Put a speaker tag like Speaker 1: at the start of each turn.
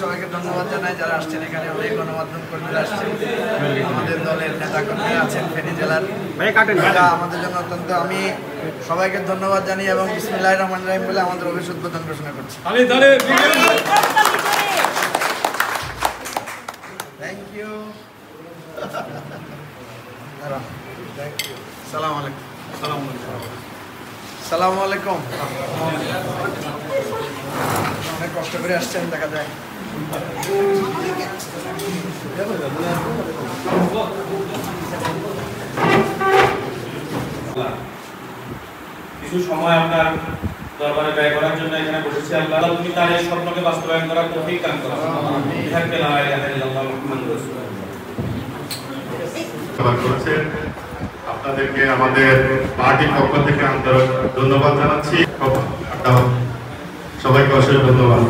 Speaker 1: সবাইকে ধন্যবাদ জানাই যারা আসছেন এখানে। অনেক গণমাধ্যম কর্মীরা আসছেন, আমাদের দলের নেতা কর্মীরা আছেন ফেনী জেলার, আমাদের জন্য অত্যন্ত। আমি সবাইকে ধন্যবাদ জানি এবং বিসমিল্লাহির রহমানির রহিম বলে আমাদের অফিস উদ্বোধন ঘোষণা করছি। Thank you. সালাম আলাইকুম। সালাম আলাইকুম। অনেক কষ্ট করে আসছেন দেখা যায়।
Speaker 2: কিছু সময় আপনার দরবারে ব্যয় করার জন্য এখানে বসেছি। আল্লাহ তুমি তার এই স্বপ্নকে বাস্তবায়ন করার তৌফিক দান করো।
Speaker 3: আপনাদেরকে আমাদের পার্টির পক্ষ থেকে আন্তরিক ধন্যবাদ জানাচ্ছি। সবাইকে অশেষ ধন্যবাদ।